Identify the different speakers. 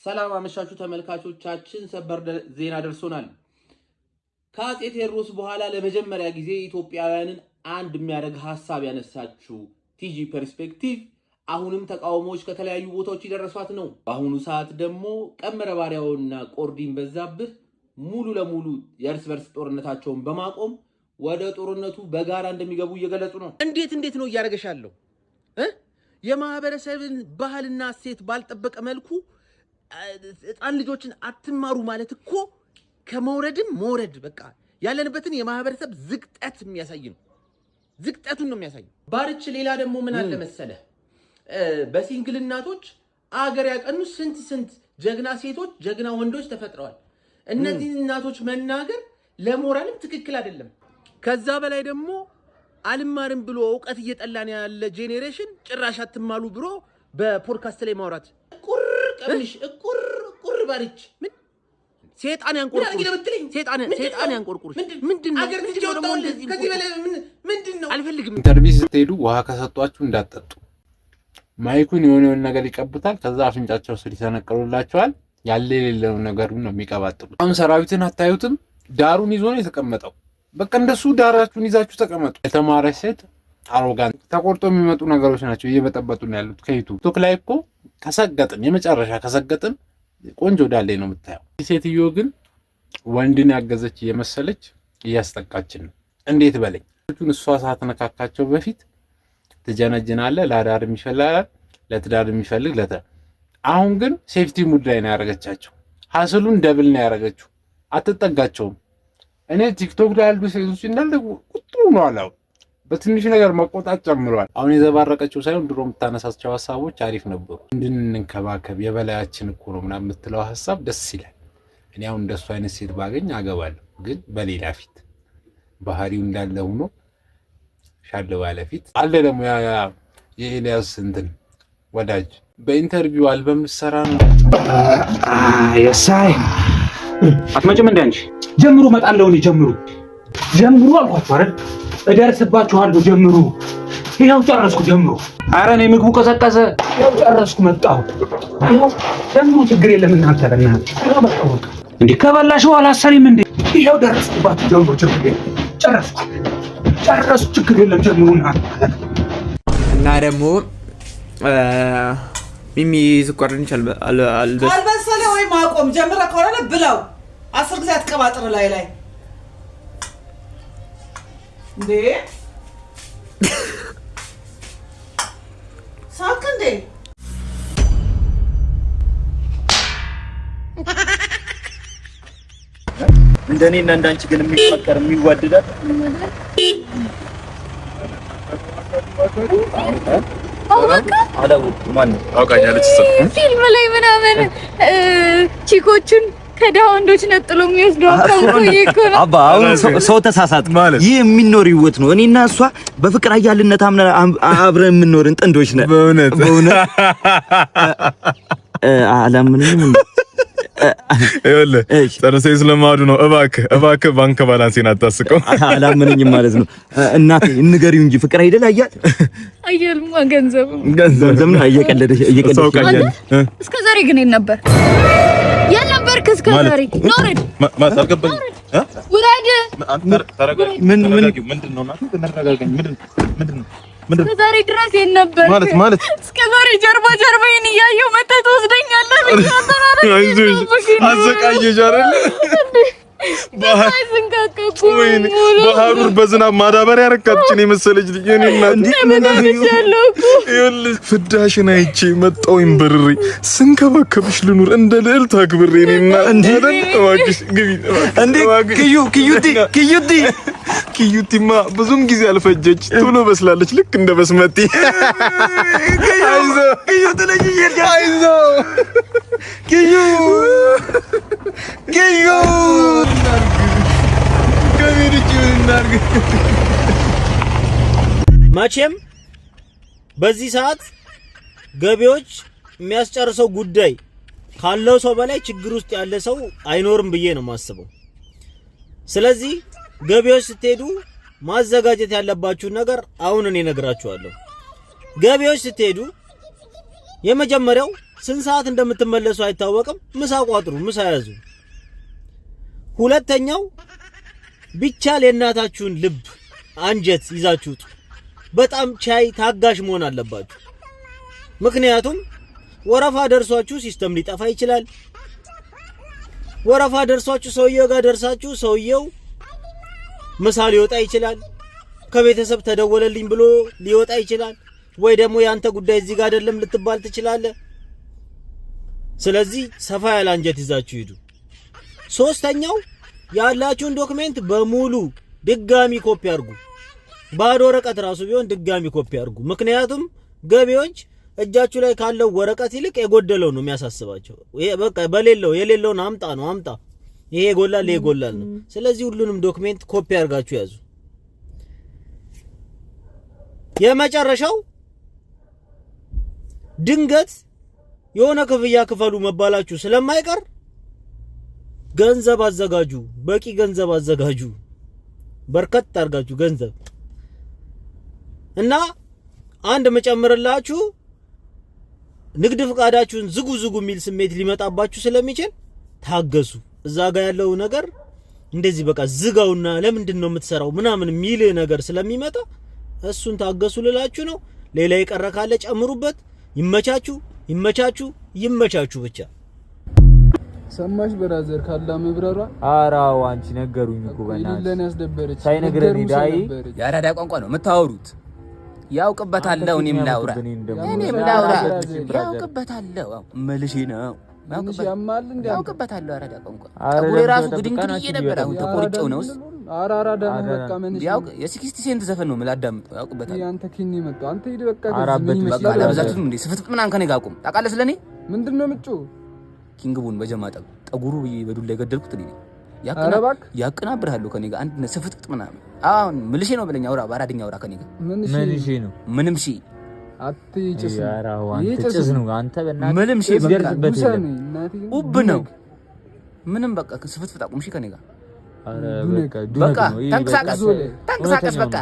Speaker 1: ሰላም አመሻችሁ ተመልካቾቻችን፣ ሰበር ዜና ደርሶናል። ከአፄ ቴዎድሮስ በኋላ ለመጀመሪያ ጊዜ ኢትዮጵያውያንን አንድ የሚያደርግ ሐሳብ ያነሳችው ቲጂ ፐርስፔክቲቭ አሁንም ተቃውሞዎች ከተለያዩ ቦታዎች ይደረሷት ነው። በአሁኑ ሰዓት ደግሞ ቀመረ ባሪያውና ቆርዲን በዛብህ ሙሉ ለሙሉ የእርስ በርስ ጦርነታቸውን በማቆም ወደ ጦርነቱ በጋራ እንደሚገቡ እየገለጹ ነው። እንዴት ነው እያደረገሻለሁ? የማህበረሰብን ባህልና እሴት ባልጠበቀ መልኩ ህፃን ልጆችን አትማሩ ማለት እኮ ከመውረድም መውረድ በቃ ያለንበትን የማህበረሰብ ዝቅጠት የሚያሳይ ነው። ዝቅጠቱን ነው የሚያሳየው። ባርች ሌላ ደግሞ ምን አለ መሰለ፣ በሲንግል እናቶች አገር ያቀኑ ስንት ጀግና ሴቶች ጀግና ወንዶች ተፈጥረዋል። እነዚህ እናቶች መናገር ለሞራልም ትክክል አይደለም። ከዛ በላይ ደግሞ አልማርም ብሎ ዕውቀት እየጠላን ያለ ጄኔሬሽን ጭራሽ አትማሉ ብሎ በፖድካስት ላይ ማውራት ቁር ባርች ምን ሴጣን ያንቆርቁር ምንድነው? አገር ልጅ ወጣው ከዚህ በላይ ምንድነው? አልፈልግም።
Speaker 2: ኢንተርቪው ስትሄዱ ውሃ ከሰጧችሁ እንዳትጠጡ። ማይኩን የሆነ ነገር ይቀቡታል፣ ከዛ አፍንጫቸው ስር ይሰነቀሉላቸዋል። ያለ የሌለው ነገር ነው የሚቀባጥሩት። አሁን ሰራዊትን አታዩትም? ዳሩን ይዞ ነው የተቀመጠው። በቃ እንደሱ ዳራችሁን ይዛችሁ ተቀመጡ። የተማረች ሴት አሮጋንት ተቆርጦ የሚመጡ ነገሮች ናቸው እየበጠበጡ ነው ያሉት። ቲክቶክ ላይ እኮ ከሰገጥን የመጨረሻ ከሰገጥን ቆንጆ ዳሌ ነው የምታየው። ሴትዮ ግን ወንድን ያገዘች እየመሰለች እያስጠቃችን ነው። እንዴት በለኝ። እሷ ሳትነካካቸው በፊት ትጀነጅናለ። ለዳር የሚፈልግ ለትዳር የሚፈልግ አሁን ግን ሴፍቲ ሙድ ላይ ነው ያረጋቻቸው። ሀስሉን ደብል ነው ያረጋችሁ። አትጠጋቸውም። እኔ ቲክቶክ ላይ ያሉ ሴቶች እንዳለ ቁጡ ነው አላው በትንሽ ነገር መቆጣት ጨምሯል። አሁን የዘባረቀችው ሳይሆን ድሮ የምታነሳቸው ሐሳቦች አሪፍ ነበሩ። እንድንንከባከብ የበላያችን እኮ ነው ምናምን የምትለው ሐሳብ ደስ ይላል። እኔ አሁን እንደሱ አይነት ሴት ባገኝ አገባለሁ፣ ግን በሌላ ፊት ባህሪው እንዳለ ሆኖ ሻለ ባለ ፊት አለ። ደግሞ የኤልያስ እንትን ወዳጅ በኢንተርቪው አልበም ሰራ ነው
Speaker 3: የሳይ አትመጭም እንደ አንቺ ጀምሩ መጣለው ነው ጀምሩ አልኳችሁ አይደል? እደርስባችኋለሁ ጀምሩ። ይሄው ጨረስኩ ጀምሩ። ኧረ እኔ ምግቡ ቀዘቀዘ። ይሄው ጨረስኩ መጣሁ። ይሄው ጀምሩ። ችግር የለም እናንተ በእናትህ ይሄው መጣሁ። እንዴ ከበላሽ በኋላ አሰሪም እንዴ ይሄው ደረስኩባችሁ ጀምሩ። ችግር የለም ጨረስኩ። ችግር የለም ጀምሩና
Speaker 4: እና ደግሞ ሚሚ ዝቋርን
Speaker 5: አልበሰለ ወይ ማቆም ጀምረ ከሆነ ብለው 10 ጊዜ አትቀባጥር ላይ እንዴ ሳክ እንዴ
Speaker 6: እንደኔና እንዳንቺ ግን የሚፈቀር የሚዋደዳት
Speaker 7: ፊልም ላይ ምናምን ቺኮቹን ከደሃ ወንዶች ነጥሎ የሚወስደው
Speaker 6: አባ አሁን ሰው ተሳሳት። ይህ የሚኖር ህይወት ነው። እኔና እሷ በፍቅር አያልነት አብረን የምንኖርን ጥንዶች ነን። በእውነት አላምንም።
Speaker 8: ይኸውልህ ጨርሰኝ ስለማዱ ነው። እባክህ ባንክ ባላንሴን አታስቀው።
Speaker 6: አላምንኝም ማለት ነው። እናቴ እንገሪው እንጂ ፍቅር አይደል
Speaker 7: አያልማ ገንዘብ
Speaker 6: ነው። እየቀለደሽ
Speaker 7: እስከ ዛሬ ግን ነበር ያልነበርክ እስከ ዛሬ ኖርድ
Speaker 8: ማታልከበኝ
Speaker 7: ውራድ
Speaker 8: ምንድነው እናት ተነጋገኝ ምንድነው
Speaker 7: ዛሬ ድረስ ነበር ማለት እስከ ዛሬ ጀርባዬን እያየሁ መተህ ትወስደኛለህ ብቻ
Speaker 8: አዘቃየሽ አይደል? ባህሩር በዝናብ ማዳበሪያ ያረካችን የመሰለች ልጅ እኔና ይኸውልሽ ፍዳሽን አይቼ መጣሁኝ በርሬ ስንከባከብሽ ልኑር እንደ ልዕልት አክብሬ እኔና እባክሽ ግቢ
Speaker 6: እንዴ
Speaker 8: ኪዩቲማ ብዙም ጊዜ አልፈጀች ቶሎ በስላለች ልክ እንደ በስመቲ
Speaker 9: መቼም በዚህ ሰዓት ገቢዎች የሚያስጨርሰው ጉዳይ ካለው ሰው በላይ ችግር ውስጥ ያለ ሰው አይኖርም ብዬ ነው የማስበው። ስለዚህ ገቢዎች ስትሄዱ ማዘጋጀት ያለባችሁ ነገር አሁን እኔ እነግራችኋለሁ። ገቢዎች ስትሄዱ የመጀመሪያው ስንት ሰዓት እንደምትመለሱ አይታወቅም። ምሳ ቋጥሩ፣ ምሳ ያዙ። ሁለተኛው ቢቻል የእናታችሁን ልብ አንጀት ይዛችሁት በጣም ቻይ ታጋሽ መሆን አለባችሁ። ምክንያቱም ወረፋ ደርሷችሁ ሲስተም ሊጠፋ ይችላል። ወረፋ ደርሷችሁ ሰውየው ጋር ደርሳችሁ ሰውየው ምሳ ሊወጣ ይችላል። ከቤተሰብ ተደወለልኝ ብሎ ሊወጣ ይችላል። ወይ ደግሞ ያንተ ጉዳይ እዚህ ጋር አይደለም ልትባል ትችላለህ። ስለዚህ ሰፋ ያለ አንጀት ይዛችሁ ሂዱ። ሶስተኛው ያላችሁን ዶክመንት በሙሉ ድጋሚ ኮፒ አድርጉ። ባዶ ወረቀት ራሱ ቢሆን ድጋሚ ኮፒ አድርጉ። ምክንያቱም ገቢዎች እጃችሁ ላይ ካለው ወረቀት ይልቅ የጎደለው ነው የሚያሳስባቸው። ይሄ በቃ በሌለው የሌለውን አምጣ ነው አምጣ፣ ይሄ ይጎላል ይሄ ይጎላል ነው። ስለዚህ ሁሉንም ዶክመንት ኮፒ አድርጋችሁ ያዙ። የመጨረሻው ድንገት የሆነ ክፍያ ክፈሉ መባላችሁ ስለማይቀር ገንዘብ አዘጋጁ፣ በቂ ገንዘብ አዘጋጁ። በርከት አድርጋችሁ ገንዘብ እና አንድ መጨመርላችሁ ንግድ ፍቃዳችሁን ዝጉ የሚል ስሜት ሊመጣባችሁ ስለሚችል ታገሱ። እዛ ጋር ያለው ነገር እንደዚህ በቃ ዝጋውና ለምንድን ነው የምትሰራው ምናምን የሚል ነገር ስለሚመጣ እሱን ታገሱ ልላችሁ ነው። ሌላ የቀረ ካለ ጨምሩበት። ይመቻችሁ ይመቻችሁ ብቻ።
Speaker 10: ሰማሽ ብራዘር ካላ መብረሯ
Speaker 11: አራው አንቺ ነገሩኝ እኮ በእናትሽ
Speaker 10: ለኔ ያስደበረች
Speaker 11: ሳይነግረኝ ዳይ
Speaker 12: ያራዳ ቋንቋ ነው የምታወሩት። ያውቅበታለሁ እኔም ላውራ ያውቅበታለሁ መልሼ ነው ያውቅበታለሁ። ያራዳ ቋንቋ አቡሬ ራሱ ግድንግድ እየነበረ አሁን ተቆርጬው ነው።
Speaker 10: አራራዳ በቃ መንሽ
Speaker 12: ያውቅ የ60 ሴንት ዘፈን ነው የምላዳምጠው። ያውቅበታለሁ።
Speaker 10: አንተ ኪኒ መጣ አንተ ሂድ በቃ
Speaker 12: በቃ ለበዛቱም እንዴ ስፍት ምናምን ከኔ ጋር አቁም። ታውቃለህ ስለኔ ምንድነው ምጩ ኪንግቡን በጀማጣ ጠጉሩ በዱላ የገደልኩት እኔ ያቀናብራለሁ ከኔ ጋር አንድ ስፍት ምናምን አሁን ምልሼ ነው ብለኛ አውራ በአራድኛ አውራ ከኔ ጋር
Speaker 11: ምንሽ ነው ምንም ሺ
Speaker 10: አትይጭስ
Speaker 11: ያራው አንተ ጭስ ነው አንተ በእናትህ
Speaker 12: ምንም ሺ በቃ ኡብ ነው ምንም በቃ ስፍት አቁም ሺ ከኔ ጋር
Speaker 11: አረ በቃ
Speaker 12: ተንቀሳቀስ በቃ